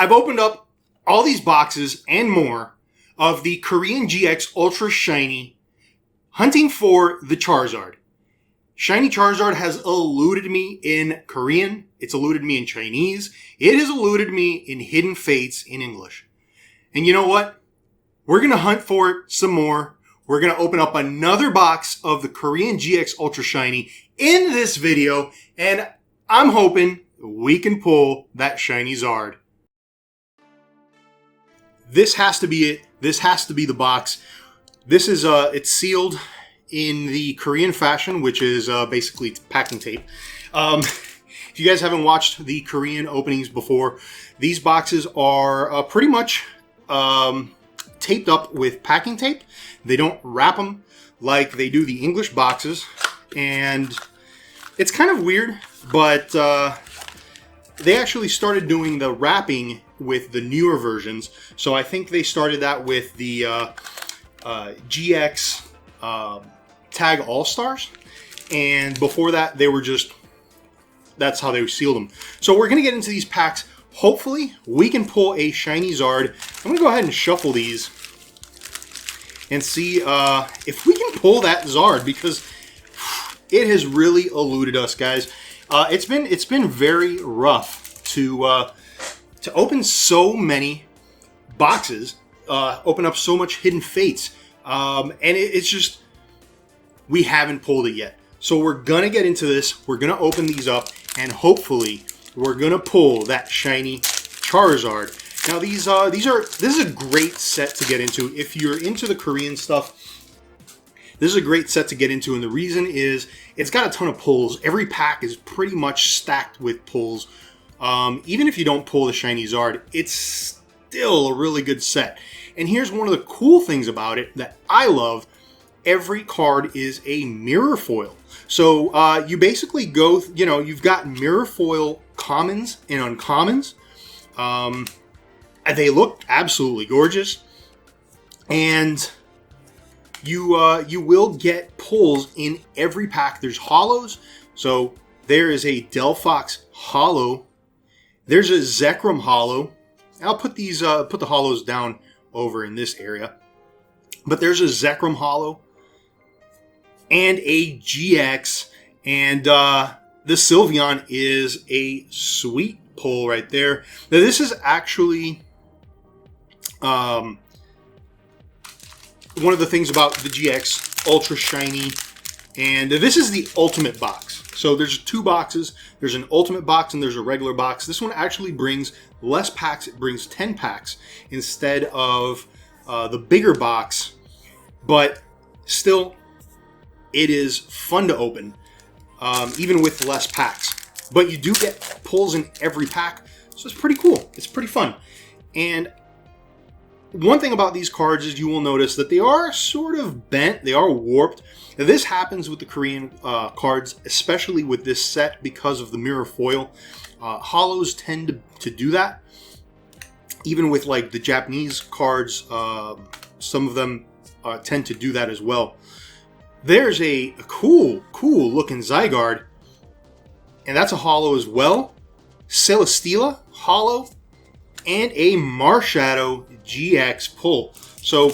I've opened up all these boxes and more of the Korean GX Ultra Shiny hunting for the Charizard. Shiny Charizard has eluded me in Korean. It's eluded me in Chinese. It has eluded me in Hidden Fates in English. And you know what? We're going to hunt for it some more. We're going to open up another box of the Korean GX Ultra Shiny in this video. And I'm hoping we can pull that Shiny Zard. This has to be it. This has to be the box. This is, it's sealed in the Korean fashion, which is basically packing tape. If you guys haven't watched the Korean openings before, these boxes are pretty much taped up with packing tape. They don't wrap them like they do the English boxes. And it's kind of weird, but they actually started doing the wrapping with the newer versions. So I think they started that with the GX Tag All-Stars. And before that, they were just, that's how they sealed them. So we're going to get into these packs. Hopefully, we can pull a Shiny Zard. I'm going to go ahead and shuffle these and see if we can pull that Zard, because it has really eluded us, guys. It's been very rough to open so many boxes, open up so much Hidden Fates, and it's just, we haven't pulled it yet. So we're gonna get into this. We're gonna open these up, and hopefully we're gonna pull that Shiny Charizard. Now this is a great set to get into if you're into the Korean stuff. This is a great set to get into, and the reason is it's got a ton of pulls. Every pack is pretty much stacked with pulls. Even if you don't pull the Shiny Zard, it's still a really good set. And here's one of the cool things about it that I love. Every card is a mirror foil. So you basically go, you've got mirror foil commons and uncommons. They look absolutely gorgeous. And you will get pulls in every pack. There's hollows. So there is a Delphox hollow. There's a Zekrom hollow. I'll put these put the hollows down over in this area. But there's a Zekrom hollow and a GX, and the Sylveon is a sweet pull right there. Now this is actually one of the things about the GX Ultra Shiny, and this is the Ultimate box. So there's two boxes. There's an Ultimate box and there's a regular box. This one actually brings less packs. It brings 10 packs instead of the bigger box, but still, it is fun to open, even with less packs. But you do get pulls in every pack, so it's pretty cool. It's pretty fun. And one thing about these cards is you will notice that they are sort of bent. They are warped. Now, this happens with the Korean cards, especially with this set because of the mirror foil. Hollows tend to do that. Even with like the Japanese cards, some of them tend to do that as well. There's a cool looking Zygarde, and that's a hollow as well. Celesteela, hollow, and a Marshadow GX pull. So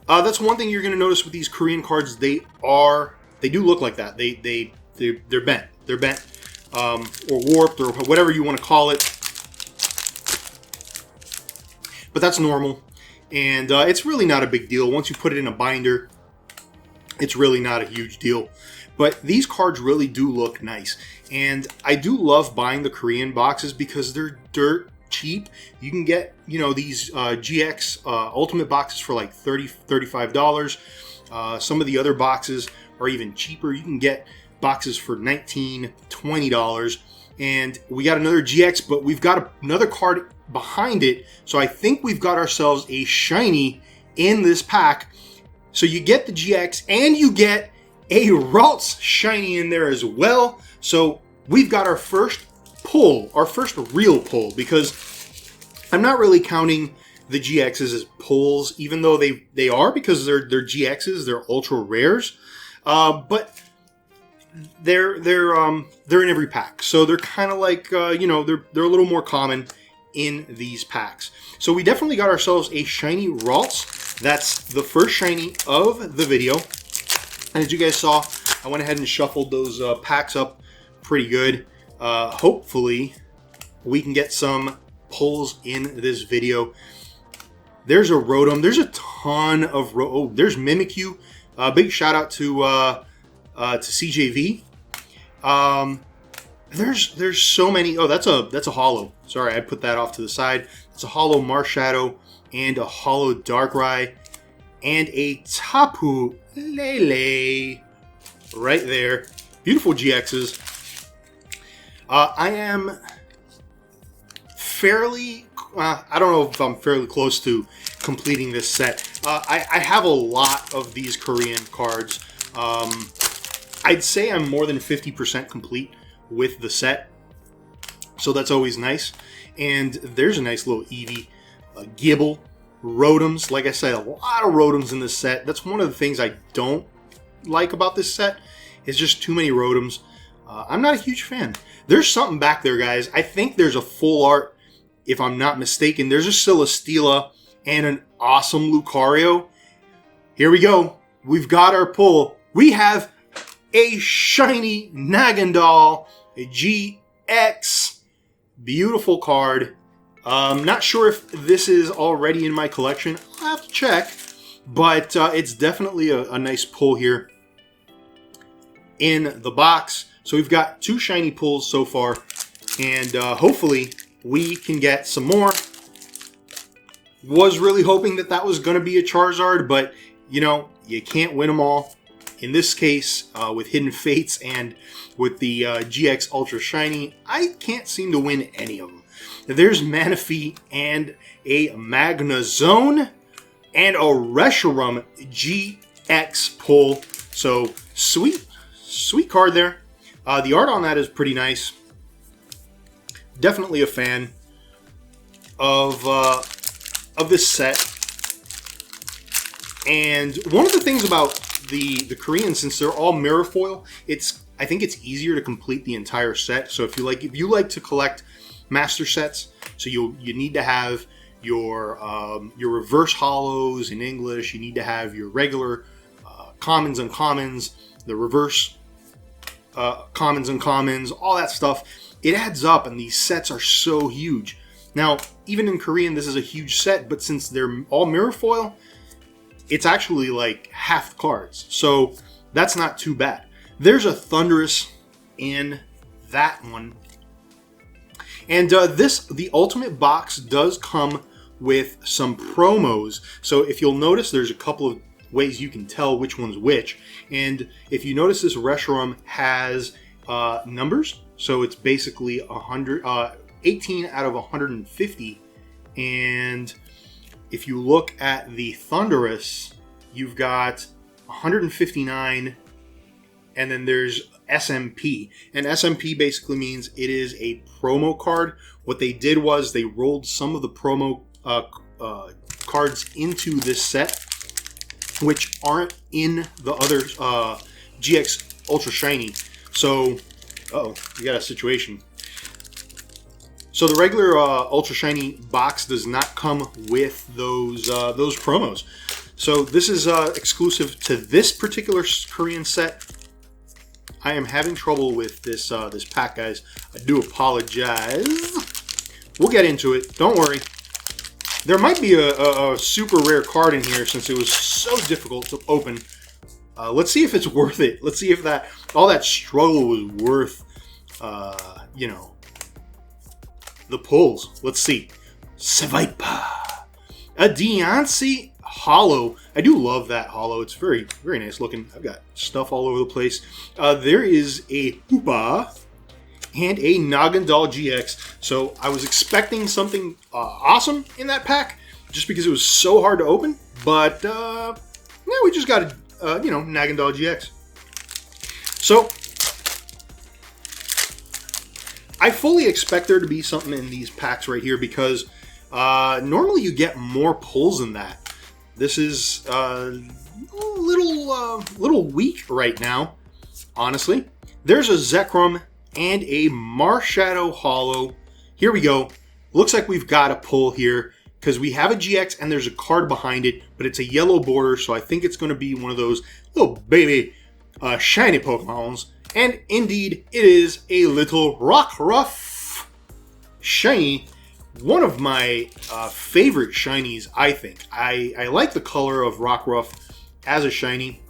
that's one thing you're going to notice with these Korean cards. They do look like that. They're bent. They're bent or warped or whatever you want to call it. But that's normal. And it's really not a big deal. Once you put it in a binder, it's really not a huge deal. But these cards really do look nice. And I do love buying the Korean boxes because they're dirt cheap. You can get, these GX Ultimate boxes for like $30, $35. Some of the other boxes are even cheaper. You can get boxes for $19, $20. And we got another GX, but we've got another card behind it. So I think we've got ourselves a Shiny in this pack. So you get the GX and you get a Ralts Shiny in there as well. So we've got our first pull, our first real pull, because I'm not really counting the GXs as pulls, even though they are, because they're GXs, they're ultra rares. But they're in every pack, so they're kind of like you know, they're a little more common in these packs. So we definitely got ourselves a shiny Ralts. That's the first shiny of the video, and as you guys saw, I went ahead and shuffled those packs up pretty good. Hopefully we can get some pulls in this video. There's a Rotom. There's a ton of there's Mimikyu. Big shout out to CJV. There's so many. Oh, that's a holo. Sorry, I put that off to the side. It's a holo Marshadow and a holo Darkrai and a Tapu Lele right there. Beautiful GXs. I am fairly. I don't know if I'm fairly close to completing this set. I have a lot of these Korean cards. I'd say I'm more than 50% complete with the set, so that's always nice. And there's a nice little Eevee, Gibble, Rotoms. Like I said, a lot of Rotoms in this set. That's one of the things I don't like about this set. It's just too many Rotoms. I'm not a huge fan. There's something back there, guys. I think there's a full art, if I'm not mistaken. There's a Celesteela and an awesome Lucario. Here we go. We've got our pull. We have a shiny Naganadal GX. Beautiful card. Not sure if this is already in my collection. I'll have to check. But it's definitely a nice pull here in the box. So we've got 2 shiny pulls so far. And hopefully we can get some more. Was really hoping that that was going to be a Charizard, but you know, you can't win them all. In this case, with Hidden Fates and with the GX Ultra Shiny, I can't seem to win any of them. There's Manaphy and a Magnezone and a Reshiram GX pull. So sweet card there. The art on that is pretty nice. Definitely a fan of this set. And one of the things about the Koreans, since they're all mirror foil, I think it's easier to complete the entire set. So if you like to collect master sets, so you need to have your reverse holos in English. You need to have your regular commons and commons, the reverse commons and commons, all that stuff. It adds up, and these sets are so huge. Now, even in Korean, this is a huge set, but since they're all mirror foil, it's actually like half the cards. So that's not too bad. There's a Thundurus in that one. And the Ultimate Box does come with some promos. So if you'll notice, there's a couple of ways you can tell which one's which. And if you notice, this Reshiram has numbers. So it's basically 18 out of 150. And if you look at the Thundurus, you've got 159, and then there's SMP. And SMP basically means it is a promo card. What they did was they rolled some of the promo cards into this set, which aren't in the other GX Ultra Shiny. So, we got a situation. So the regular Ultra Shiny box does not come with those promos. So this is exclusive to this particular Korean set. I am having trouble with this this pack, guys. I do apologize. We'll get into it. Don't worry. There might be a super rare card in here since it was so difficult to open. Let's see if it's worth it. Let's see if all that struggle was worth, you know, the pulls. Let's see. Swiper. A Deontay holo. I do love that holo. It's very, very nice looking. I've got stuff all over the place. There is a Hoopa and a Naganadal GX. So I was expecting something awesome in that pack just because it was so hard to open. But yeah, we just got a, you know, Naganadal GX. So I fully expect there to be something in these packs right here because normally you get more pulls than that. This is a little weak right now, honestly. There's a Zekrom and a Marshadow Holo. Here we go. Looks like we've got a pull here because we have a GX and there's a card behind it, but it's a yellow border, so I think it's going to be one of those little baby shiny Pokemons. And indeed, it is a little Rockruff shiny. One of my favorite shinies, I think. I like the color of Rockruff as a shiny.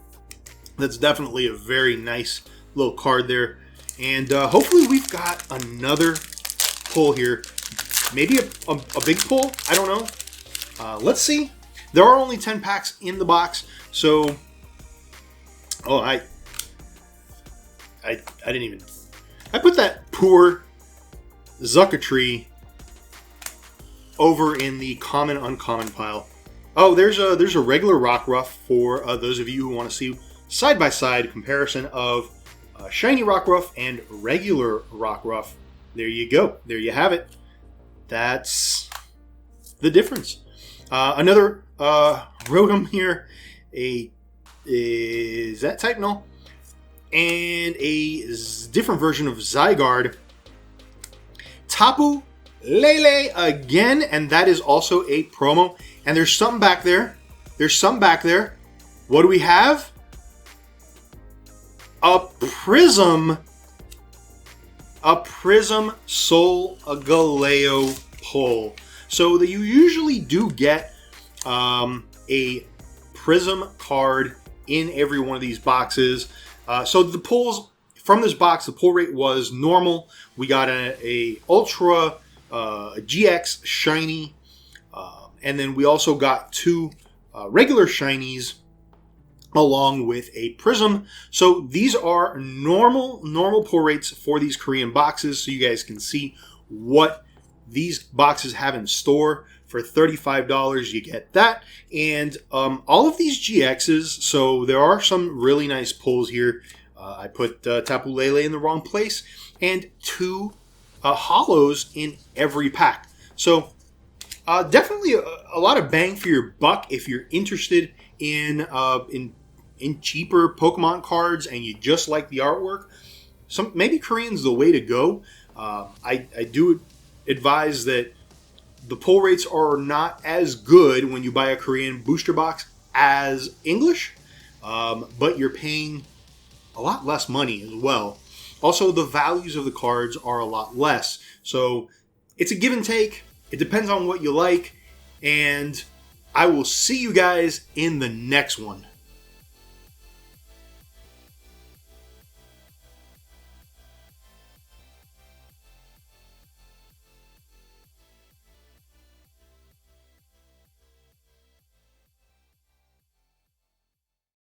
That's definitely a very nice little card there. And hopefully we've got another pull here. Maybe a big pull? I don't know. Let's see. There are only 10 packs in the box, so... Oh, I didn't even... I put that poor Zuckatree over in the common uncommon pile. Oh, there's a regular Rockruff for those of you who want to see side-by-side comparison of shiny Rockruff and regular Rockruff. There you go. There you have it. That's the difference. Another Rotom here. Is that type? No. And a different version of Zygarde. Tapu Lele again, and that is also a promo. And there's something back there. There's some back there. What do we have? A Prism Soul Galeo pull. So you usually do get a Prism card in every one of these boxes. So the pulls from this box, the pull rate was normal. We got a Ultra, a GX Shiny, and then we also got two regular Shinies along with a Prism. So these are normal pull rates for these Korean boxes, so you guys can see what these boxes have in store. For $35, you get that. And all of these GXs, so there are some really nice pulls here. I put Tapu Lele in the wrong place, and two holos in every pack. So definitely a lot of bang for your buck if you're interested in cheaper Pokemon cards and you just like the artwork. Maybe Korean's the way to go. I do advise that the pull rates are not as good when you buy a Korean booster box as English, but you're paying a lot less money as well. Also, the values of the cards are a lot less. So it's a give and take. It depends on what you like. And I will see you guys in the next one.